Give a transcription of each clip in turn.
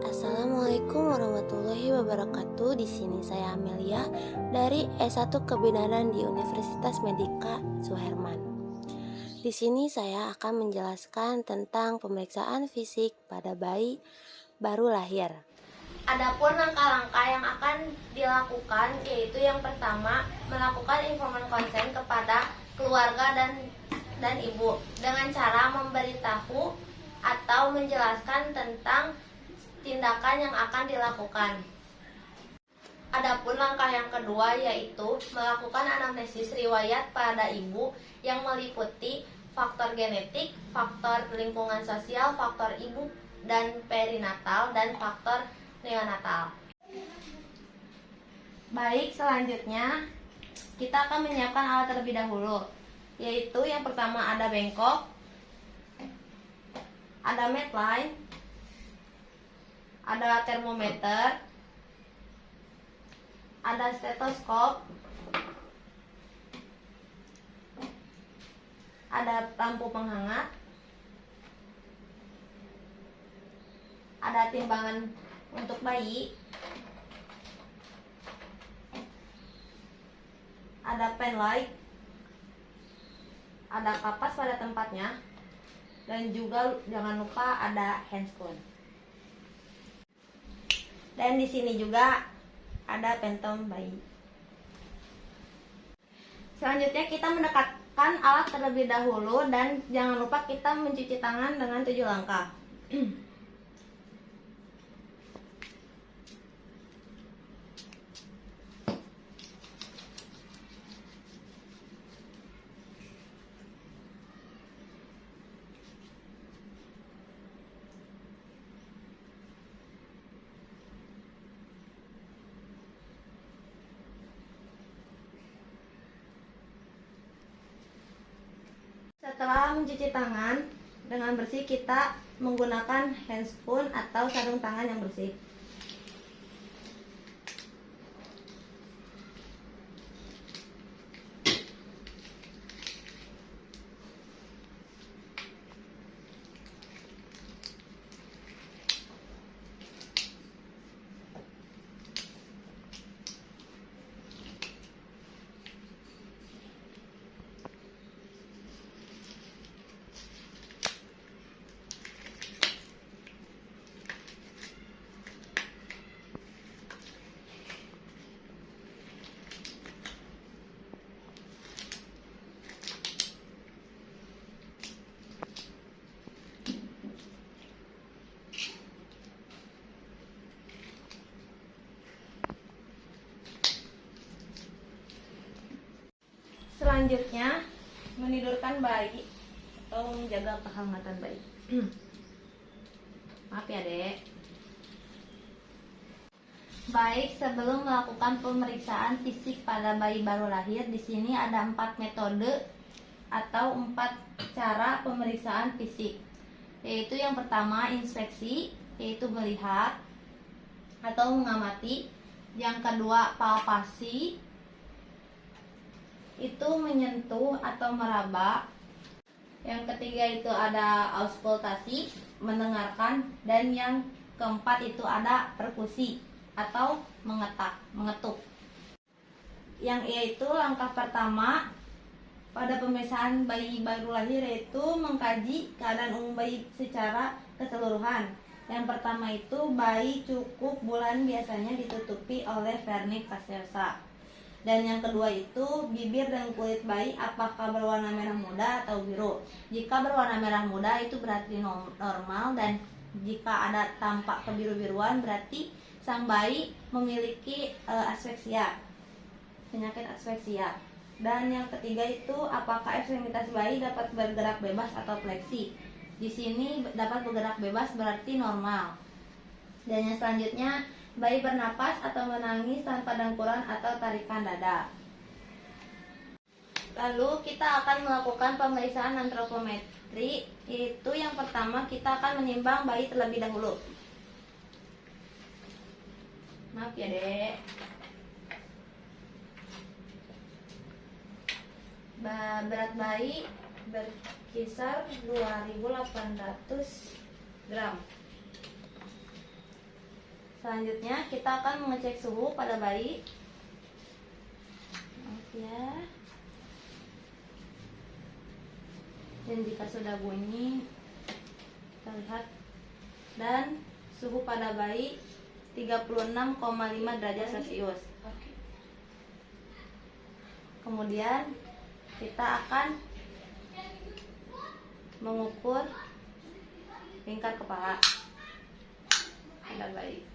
Assalamualaikum warahmatullahi wabarakatuh. Di sini saya Amelia dari S1 Kebidanan di Universitas Medika Suherman. Di sini saya akan menjelaskan tentang pemeriksaan fisik pada bayi baru lahir. Adapun langkah-langkah yang akan dilakukan yaitu yang pertama, melakukan informan konsen kepada keluarga dan ibu dengan cara memberitahu atau menjelaskan tentang tindakan yang akan dilakukan. Adapun langkah yang kedua yaitu melakukan anamnesis riwayat pada ibu yang meliputi faktor genetik, faktor lingkungan sosial, faktor ibu dan perinatal, dan faktor neonatal. Baik, selanjutnya kita akan menyiapkan alat terlebih dahulu, yaitu yang pertama ada bengkok, ada medline, ada termometer, ada stetoskop, ada lampu penghangat, ada timbangan untuk bayi, ada pen light, ada kapas pada tempatnya, dan juga jangan lupa ada handscone. Dan di sini juga ada pentom bayi. Selanjutnya kita mendekatkan alat terlebih dahulu dan jangan lupa kita mencuci tangan dengan 7 langkah. Setelah mencuci tangan dengan bersih, kita menggunakan handscone atau sarung tangan yang bersih. Selanjutnya, menidurkan bayi atau menjaga kehangatan bayi. Maaf ya, Dek. Baik, sebelum melakukan pemeriksaan fisik pada bayi baru lahir, di sini ada 4 metode atau 4 cara pemeriksaan fisik. Yaitu yang pertama inspeksi, yaitu melihat atau mengamati. Yang kedua palpasi, itu menyentuh atau meraba. Yang ketiga itu ada auskultasi, mendengarkan, dan yang keempat itu ada perkusi atau mengetuk. Yang yaitu langkah pertama pada pemeriksaan bayi baru lahir yaitu mengkaji keadaan umum bayi secara keseluruhan. Yang pertama itu bayi cukup bulan biasanya ditutupi oleh vernix caseosa. Dan yang kedua itu bibir dan kulit bayi apakah berwarna merah muda atau biru. Jika berwarna merah muda itu berarti normal, dan jika ada tampak kebiru-biruan berarti sang bayi memiliki aspeksia, penyakit aspeksia. Dan yang ketiga itu apakah ekstremitas bayi dapat bergerak bebas atau fleksi. Di sini dapat bergerak bebas berarti normal. Dan yang selanjutnya bayi bernapas atau menangis tanpa dengkuran atau tarikan dada. Lalu kita akan melakukan pemeriksaan antropometri, yaitu yang pertama kita akan menimbang bayi terlebih dahulu. Maaf ya, Dek. Berat bayi berkisar 2.800 gram. Selanjutnya kita akan mengecek suhu pada bayi. Maaf ya. Dan jika sudah bunyi, kita lihat. Dan suhu pada bayi 36,5 derajat Celcius. Kemudian kita akan mengukur lingkar kepala pada bayi.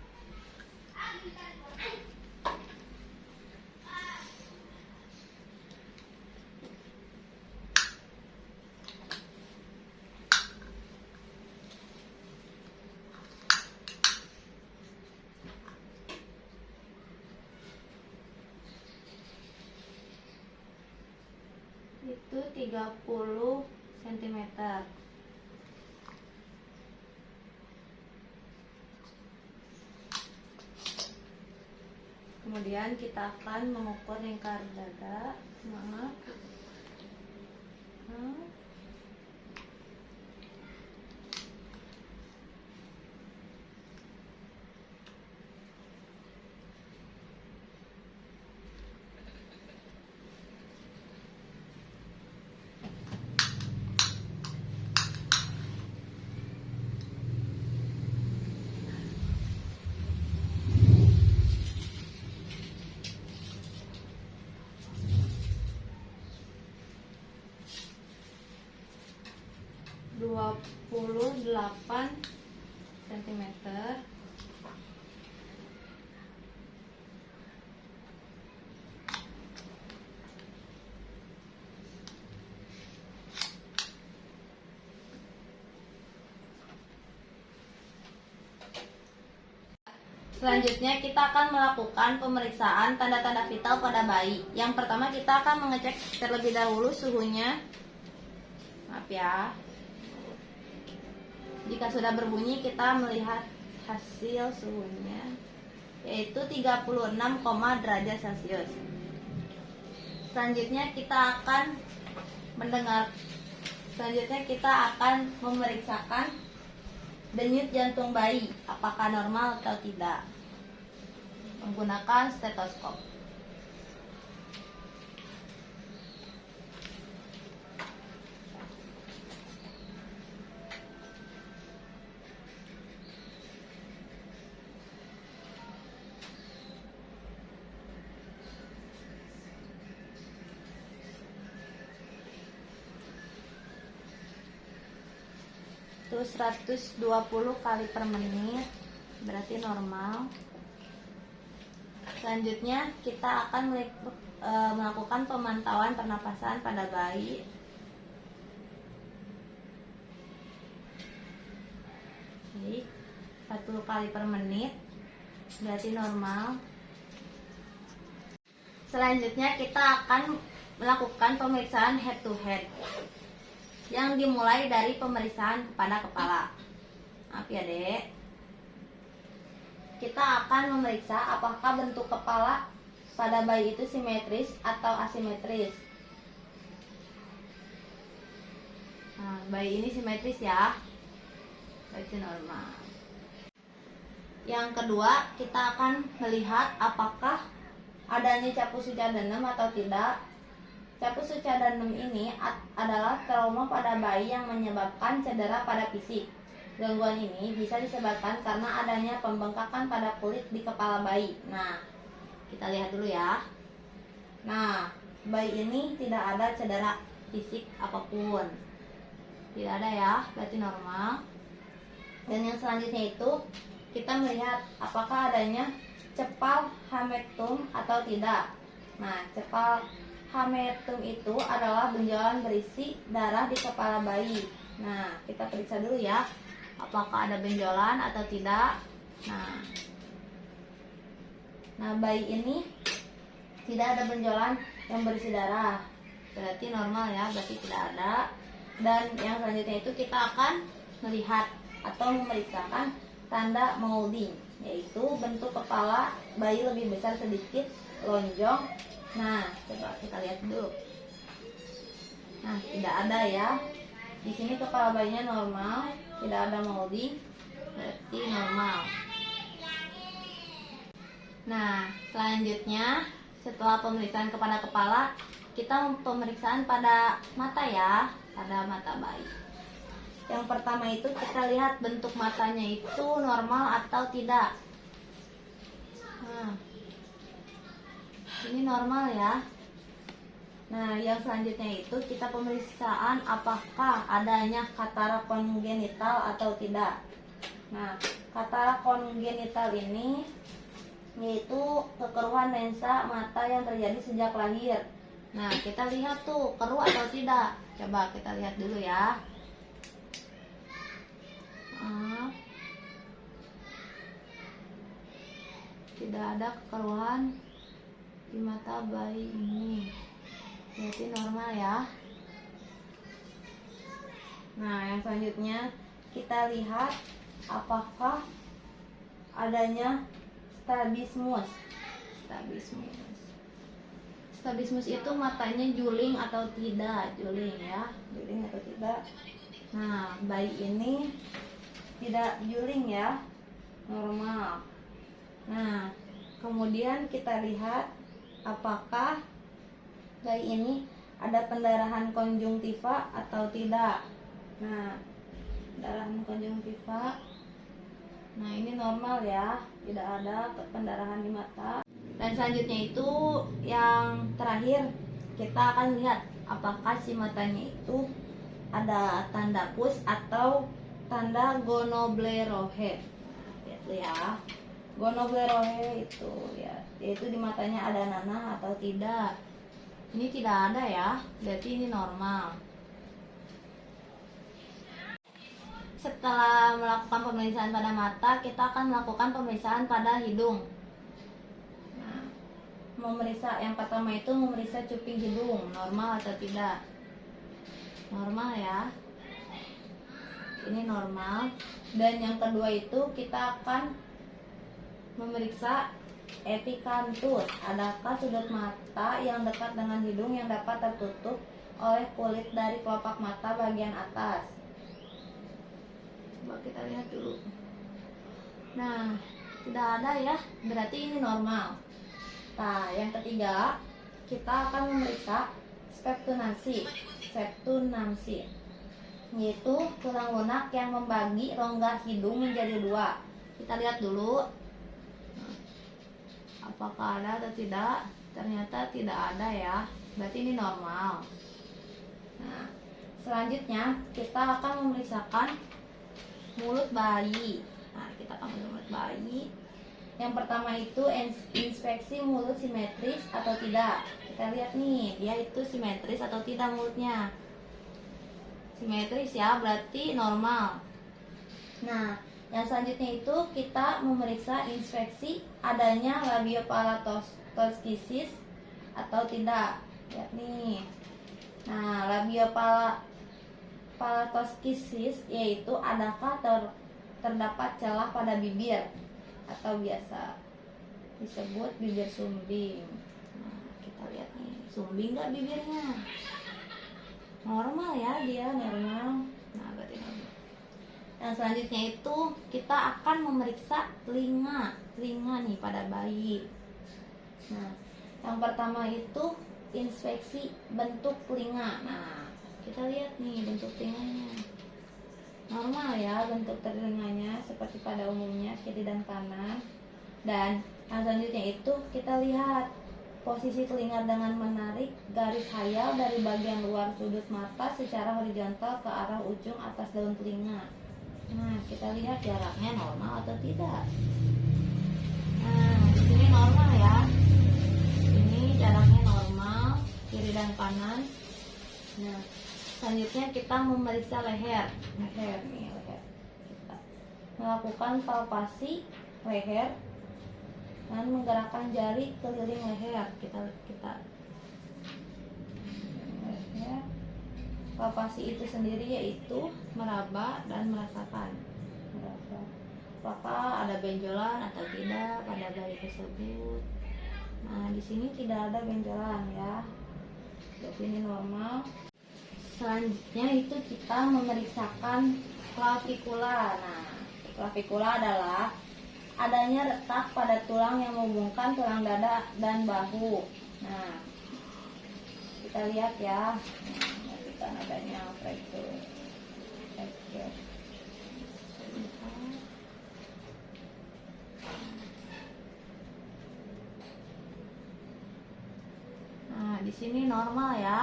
Itu 30 cm. Kemudian kita akan mengukur lingkar dada. Maaf. Dua puluh 28 cm. Selanjutnya kita akan melakukan pemeriksaan tanda-tanda vital pada bayi. Yang pertama kita akan mengecek terlebih dahulu suhunya. Maaf ya. Jika sudah berbunyi kita melihat hasil suhunya, yaitu 36, derajat Celcius. Selanjutnya kita akan memeriksakan denyut jantung bayi, apakah normal atau tidak, menggunakan stetoskop. Itu 120 kali per menit, berarti normal. Selanjutnya kita akan melakukan pemantauan pernapasan pada bayi. Oke, 1 kali per menit, berarti normal. Selanjutnya kita akan melakukan pemeriksaan head to head, yang dimulai dari pemeriksaan kepada kepala. Maaf ya dek. Kita akan memeriksa apakah bentuk kepala pada bayi itu simetris atau asimetris. Nah, bayi ini simetris ya, berarti normal. Yang kedua, kita akan melihat apakah adanya capus succadenum atau tidak. Capus succadenum ini adalah trauma pada bayi yang menyebabkan cedera pada fisik. Gangguan ini bisa disebabkan karena adanya pembengkakan pada kulit di kepala bayi. Nah, kita lihat dulu ya. Nah, bayi ini tidak ada cedera fisik apapun. Tidak ada ya, berarti normal. Dan yang selanjutnya itu, kita melihat apakah adanya cepal hametum atau tidak. Nah, cepal hametum itu adalah benjolan berisi darah di kepala bayi. Nah, kita periksa dulu ya, apakah ada benjolan atau tidak. Nah, bayi ini tidak ada benjolan yang berisi darah, berarti normal ya, berarti tidak ada. Dan yang selanjutnya itu kita akan melihat atau memeriksakan tanda molding, yaitu bentuk kepala bayi lebih besar sedikit, lonjong. Nah, coba kita lihat dulu. Nah, tidak ada ya. Di sini kepala bayinya normal, tidak ada molding, berarti normal. Nah, selanjutnya setelah pemeriksaan kepada kepala, kita pemeriksaan pada mata ya, pada mata bayi. Yang pertama itu kita lihat bentuk matanya itu normal atau tidak. Nah, ini normal ya. Nah, yang selanjutnya itu kita pemeriksaan apakah adanya katarak kongenital atau tidak. Nah, katarak kongenital ini yaitu kekeruhan lensa mata yang terjadi sejak lahir. Nah, kita lihat tuh keruh atau tidak. Coba kita lihat dulu ya. Tidak ada kekeruhan di mata bayi ini, berarti normal ya. Nah, yang selanjutnya kita lihat apakah adanya strabismus. Strabismus itu matanya juling atau tidak, juling ya, juling atau tidak. Nah, bayi ini tidak juling ya, normal. Nah, kemudian kita lihat apakah bayi ini ada pendarahan konjungtiva atau tidak. Nah, pendarahan konjungtiva, nah ini normal ya, tidak ada pendarahan di mata. Dan selanjutnya itu yang terakhir, kita akan lihat apakah si matanya itu ada tanda pus atau tanda gonoblerohe. Lihat ya, gonoblerohe itu ya, yaitu di matanya ada nanah atau tidak. Ini tidak ada ya, berarti ini normal. Setelah melakukan pemeriksaan pada mata, kita akan melakukan pemeriksaan pada hidung. Nah, memeriksa yang pertama itu memeriksa cuping hidung, normal atau tidak. Normal ya, ini normal. Dan yang kedua itu kita akan memeriksa epikanthus, adakah sudut mata yang dekat dengan hidung yang dapat tertutup oleh kulit dari kelopak mata bagian atas. Coba kita lihat dulu. Nah, tidak ada ya, berarti ini normal. Nah, yang ketiga kita akan memeriksa speptunamsi, yaitu tulang lunak yang membagi rongga hidung menjadi dua. Kita lihat dulu apakah ada atau tidak. Ternyata tidak ada ya, berarti ini normal. Nah, selanjutnya kita akan memeriksakan mulut bayi. Nah, kita akan mulut bayi. Yang pertama itu inspeksi mulut simetris atau tidak. Kita lihat nih, dia itu simetris atau tidak mulutnya. Simetris ya, berarti normal. Nah, yang selanjutnya itu kita memeriksa inspeksi adanya labiopalastoskisis atau tidak. Lihat nih. Nah, labiopalastoskisis yaitu adakah terdapat celah pada bibir atau biasa disebut bibir sumbing. Nah, kita lihat nih, sumbing nggak bibirnya? Normal ya, dia normal. Nah, berarti normal. Yang selanjutnya itu kita akan memeriksa telinga nih pada bayi. Nah, yang pertama itu inspeksi bentuk telinga. Nah, kita lihat nih bentuk telinganya. Normal ya bentuk telinganya seperti pada umumnya, kiri dan kanan. Dan yang selanjutnya itu kita lihat posisi telinga dengan menarik garis hayal dari bagian luar sudut mata secara horizontal ke arah ujung atas daun telinga. Nah, kita lihat jaraknya normal atau tidak. Nah, di sini normal ya. Ini jaraknya normal, kiri dan kanan. Nah, selanjutnya kita memeriksa leher. Leher. Kita melakukan palpasi leher dan menggerakkan jari keliling leher. Kita leher. Palpasi itu sendiri yaitu meraba dan merasakan. Apakah ada benjolan atau tidak pada bayi tersebut. Nah, di sini tidak ada benjolan ya. Jadi ini normal. Selanjutnya itu kita memeriksakan klavikula. Nah, klavikula adalah adanya retak pada tulang yang menghubungkan tulang dada dan bahu. Nah, kita lihat ya, menunjukkan adanya fraktur. Nah, di sini normal ya,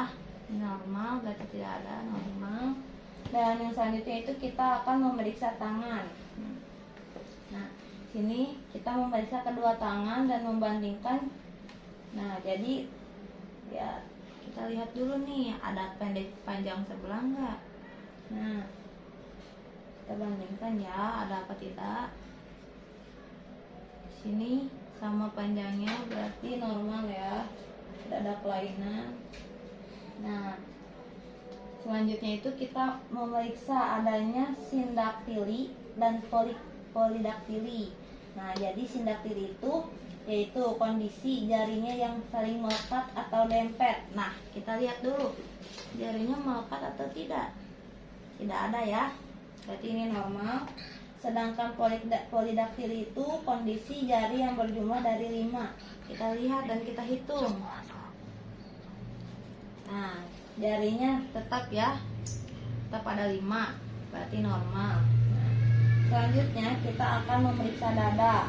ini normal, berarti tidak ada, normal. Dan yang selanjutnya itu kita akan memeriksa tangan. Nah, sini kita memeriksa kedua tangan dan membandingkan. Nah, jadi ya kita lihat dulu nih, ada pendek panjang sebelah enggak. Nah, kita bandingkan ya, ada apa tidak. Sini sama panjangnya berarti normal ya, tidak ada kelainan. Nah, selanjutnya itu kita memeriksa adanya sindaktili dan polidaktili. Nah, jadi sindaktili itu yaitu kondisi jarinya yang saling melekat atau dempet. Nah, kita lihat dulu jarinya melekat atau tidak. Tidak ada ya, berarti ini normal. Sedangkan polidaktili itu kondisi jari yang berjumlah dari 5. Kita lihat dan kita hitung. Nah, jarinya tetap ya, tetap ada 5, berarti normal. Nah, selanjutnya kita akan memeriksa dada.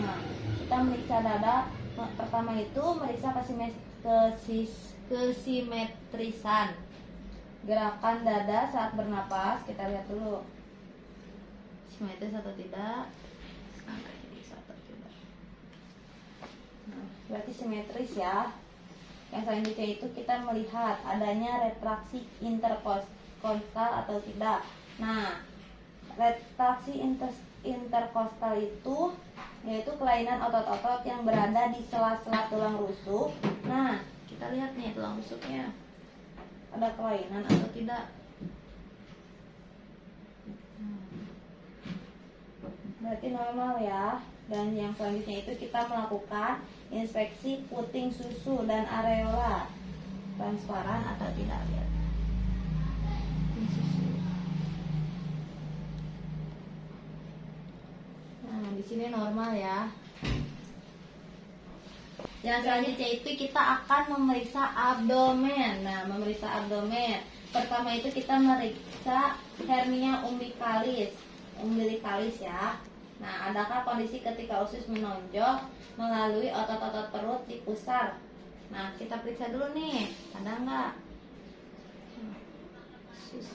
Nah, kita meriksa dada, pertama itu meriksa kesimetrisan gerakan dada saat bernapas. Kita lihat dulu simetris atau tidak. Nah, berarti simetris ya. Yang selanjutnya itu kita melihat adanya retraksi interkostal atau tidak. Nah, retraksi interkostal itu yaitu kelainan otot-otot yang berada di sela-sela tulang rusuk. Nah, kita lihat nih tulang rusuknya, ada kelainan atau tidak. Berarti normal ya. Dan yang selanjutnya itu kita melakukan inspeksi puting susu dan areola, transparan atau tidak. Lihat puting susu. Nah, di sini normal ya. Yang selanjutnya itu kita akan memeriksa abdomen. Nah, memeriksa abdomen. Pertama itu kita meriksa hernia umbilikalis ya. Nah, adakah kondisi ketika usus menonjol melalui otot-otot perut di pusar? Nah, kita periksa dulu nih, ada nggak usus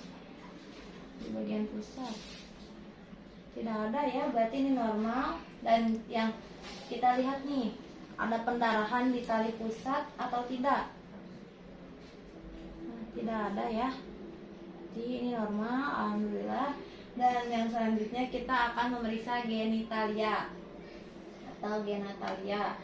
di bagian pusar? Tidak ada ya, berarti ini normal. Dan yang kita lihat nih, ada pendarahan di tali pusat atau tidak? Nah, tidak ada ya, jadi ini normal, alhamdulillah. Dan yang selanjutnya kita akan memeriksa genitalia atau genitalia.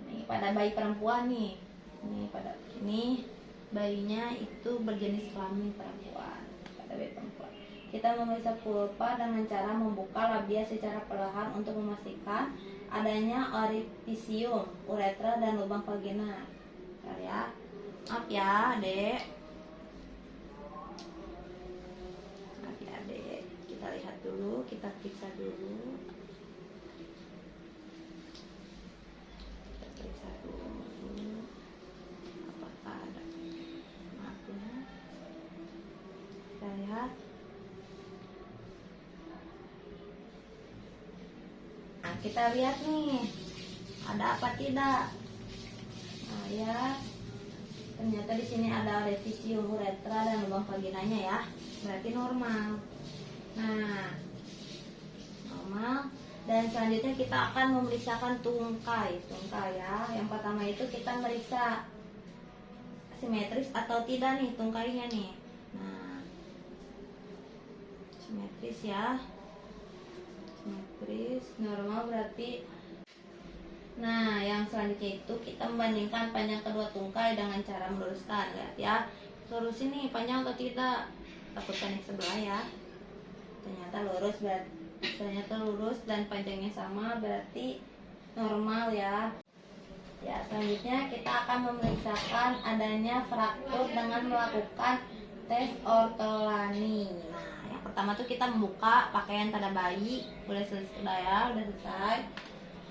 Nih pada bayi perempuan nih. Ini pada ini bayinya itu berjenis kelamin perempuan. Pada bayi perempuan. Kita memeriksa vulva dengan cara membuka labia secara perlahan untuk memastikan adanya orifisium, uretra dan lubang vagina. Bentar ya. Maaf ya, Dek. Kita lihat dulu, kita periksa dulu. Kita periksa dulu apakah ada. Maaf ya. Kita lihat. Nah, kita lihat nih, ada apa tidak. Nah ya, ternyata di sini ada orifisium, uretra dan lubang vaginanya ya, berarti normal. Nah, normal. Dan selanjutnya kita akan memeriksakan tungkai ya. Yang pertama itu kita meriksa simetris atau tidak nih tungkainya nih. Nah, simetris ya, simetris, normal berarti. Nah, yang selanjutnya itu kita membandingkan panjang kedua tungkai dengan cara meluruskan. Lihat ya, lurus ini panjang atau tidak. Takutkan yang sebelah ya. Ternyata lurus dan panjangnya sama, berarti normal ya. Ya, selanjutnya kita akan memeriksakan adanya fraktur dengan melakukan tes ortolani. Nah, yang pertama tuh kita membuka pakaian pada bayi, udah selesai.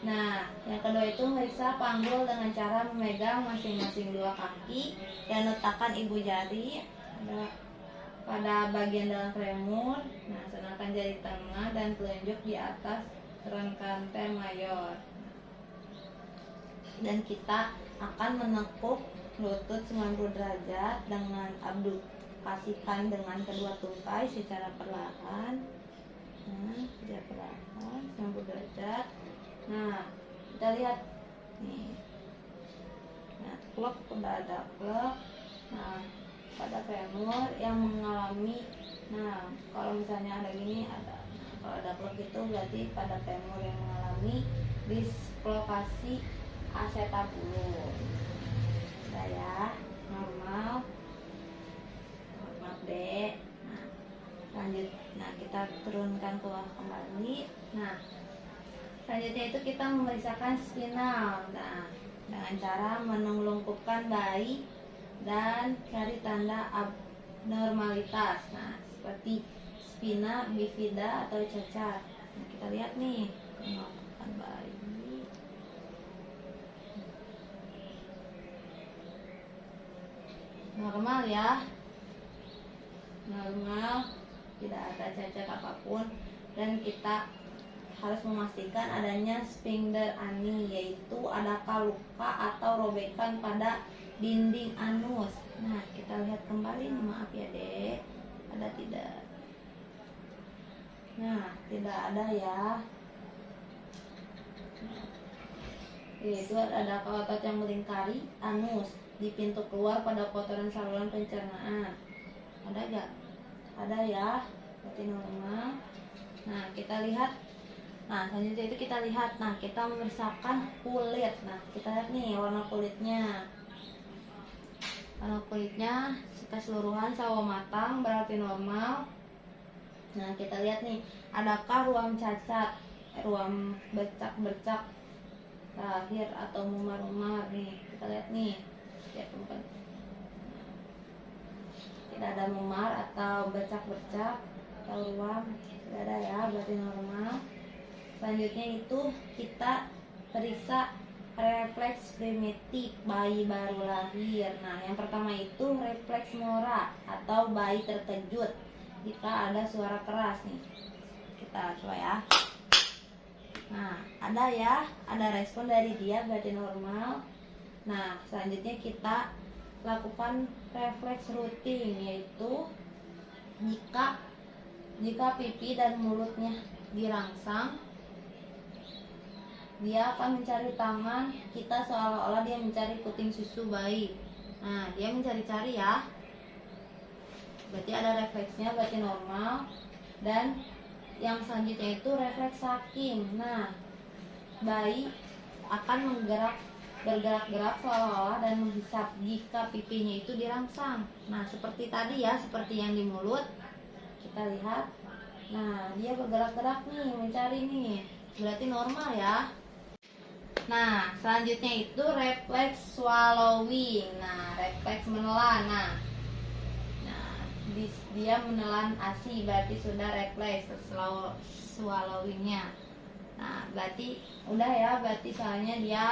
Nah, yang kedua itu meriksa panggul dengan cara memegang masing-masing dua kaki dan letakkan ibu jari pada bagian dalam femur. Nah, sedangkan jari tengah dan telunjuk di atas truncator mayor. Dan kita akan menekuk lutut 90 derajat dengan abdukasikan dengan kedua tungkai secara perlahan. Nah, secara perlahan 90 derajat. Nah, kita lihat nih. Nah, plek udah ada plek. Nah, pada femur yang mengalami, nah kalau misalnya ada gini ada. Nah, kalau ada plek itu berarti pada femur yang mengalami dislokasi acetabulum. Udah ya, normal. Normal deh. Nah, lanjut. Nah, kita turunkan ke bawah kembali. Nah, selanjutnya itu kita memeriksakan spinal. Nah, dengan cara menelungkupkan bayi dan cari tanda abnormalitas. Nah, seperti spina bifida atau cacat. Nah, kita lihat nih, menelungkupkan bayi. Normal ya, normal, tidak ada cacat apapun, dan kita harus memastikan adanya sphincter ani, yaitu adakah luka atau robekan pada dinding anus. Nah, kita lihat kembali nih, maaf ya dek, ada tidak? Nah, tidak ada ya. Nah, yaitu ada otot yang melingkari anus di pintu keluar pada kotoran saluran pencernaan. Ada gak? Ada ya, berarti normal. Nah, kita lihat. Nah, selanjutnya itu kita lihat. Nah, kita memeriksakan kulit. Nah, kita lihat nih warna kulitnya. Warna kulitnya keseluruhan sawo matang berarti normal. Nah, kita lihat nih, adakah ruam cacat, ruam bercak-bercak lahir atau memar-memar nih. Kita lihat nih. Ya, teman-teman. Tidak ada memar atau bercak-bercak atau ruam, tidak ada ya, berarti normal. Selanjutnya itu kita periksa refleks primitif bayi baru lahir. Nah, yang pertama itu refleks mora atau bayi terkejut jika ada suara keras nih. Kita coba ya. Nah, ada ya, ada respon dari dia, berarti normal. Nah, selanjutnya kita lakukan refleks rutin, yaitu jika pipi dan mulutnya dirangsang, dia akan mencari tangan kita seolah-olah dia mencari puting susu bayi. Nah, dia mencari-cari ya, berarti ada refleksnya, berarti normal. Dan yang selanjutnya itu refleks sucking. Nah, bayi akan bergerak-gerak seolah-olah dan menghisap jika pipinya itu dirangsang. Nah, seperti tadi ya, seperti yang di mulut kita lihat. Nah, dia bergerak-gerak nih, mencari nih, berarti normal ya. Nah, selanjutnya itu refleks swallowing. Nah, refleks menelan. Nah, dia menelan ASI, berarti sudah refleks swallowingnya. Nah, berarti udah ya, berarti soalnya dia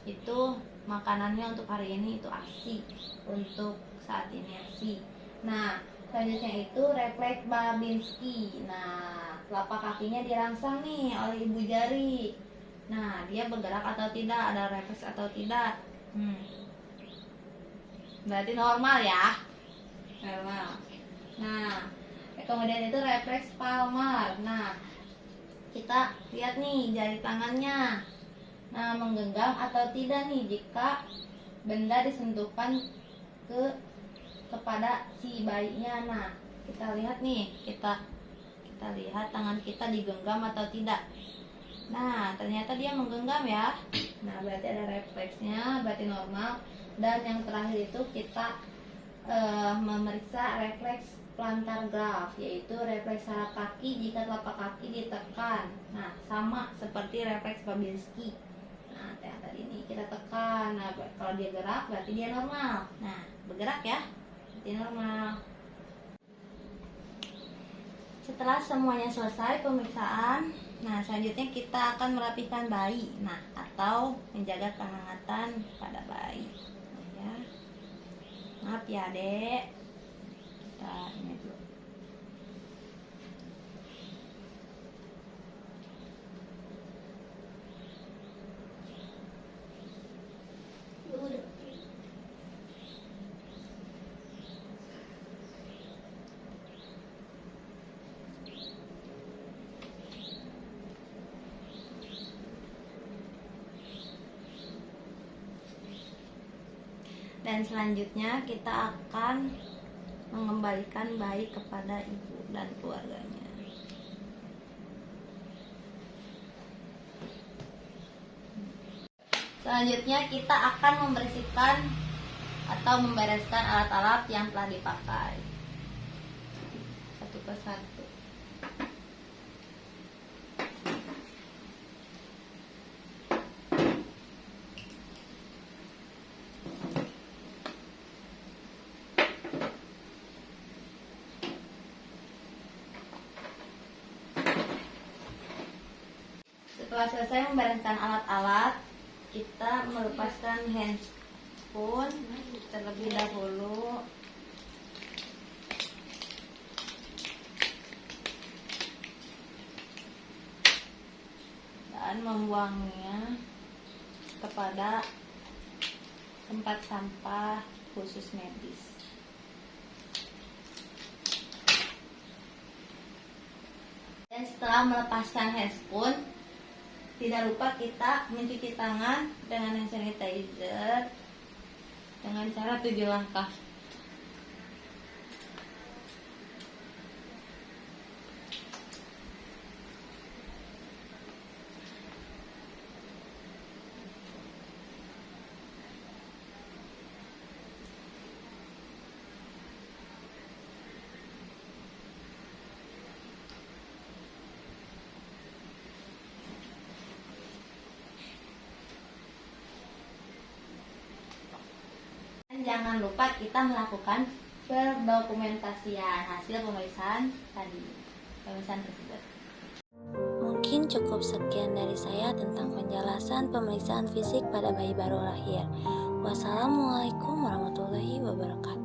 itu makanannya untuk hari ini itu ASI, untuk saat ini ASI. Nah, selanjutnya itu refleks Babinski. Nah, telapak kakinya dirangsang nih oleh ibu jari. Nah, dia bergerak atau tidak, ada refleks atau tidak. Berarti normal ya, normal. Nah, kemudian itu refleks Palmar. Nah, kita lihat nih jari tangannya. Nah, menggenggam atau tidak nih jika benda disentuhkan kepada si bayinya. Nah, kita lihat nih, kita lihat tangan kita digenggam atau tidak. Nah, ternyata dia menggenggam ya. Nah, berarti ada refleksnya, berarti normal. Dan yang terakhir itu kita memeriksa refleks plantar graph, yaitu refleks saraf kaki jika telapak kaki ditekan. Nah, sama seperti refleks Babinski. Nah, yang tadi ini kita tekan. Nah, kalau dia gerak berarti dia normal. Nah, bergerak ya, berarti normal. Setelah semuanya selesai pemeriksaan, nah selanjutnya kita akan merapikan bayi, nah atau menjaga kehangatan pada bayi. Nah, ya. Maaf ya Dek, kita ini dulu. Dan selanjutnya kita akan mengembalikan bayi kepada ibu dan keluarganya. Selanjutnya kita akan membersihkan atau membereskan alat-alat yang telah dipakai satu persatu. Setelah selesai membereskan alat-alat, kita melepaskan handspoon terlebih dahulu. Dan membuangnya kepada tempat sampah khusus medis. Dan setelah melepaskan handspoon, tidak lupa kita mencuci tangan dengan hand sanitizer dengan cara 7 langkah. Jangan lupa kita melakukan pendokumentasian hasil pemeriksaan tersebut. Mungkin cukup sekian dari saya tentang penjelasan pemeriksaan fisik pada bayi baru lahir. Wassalamualaikum warahmatullahi wabarakatuh.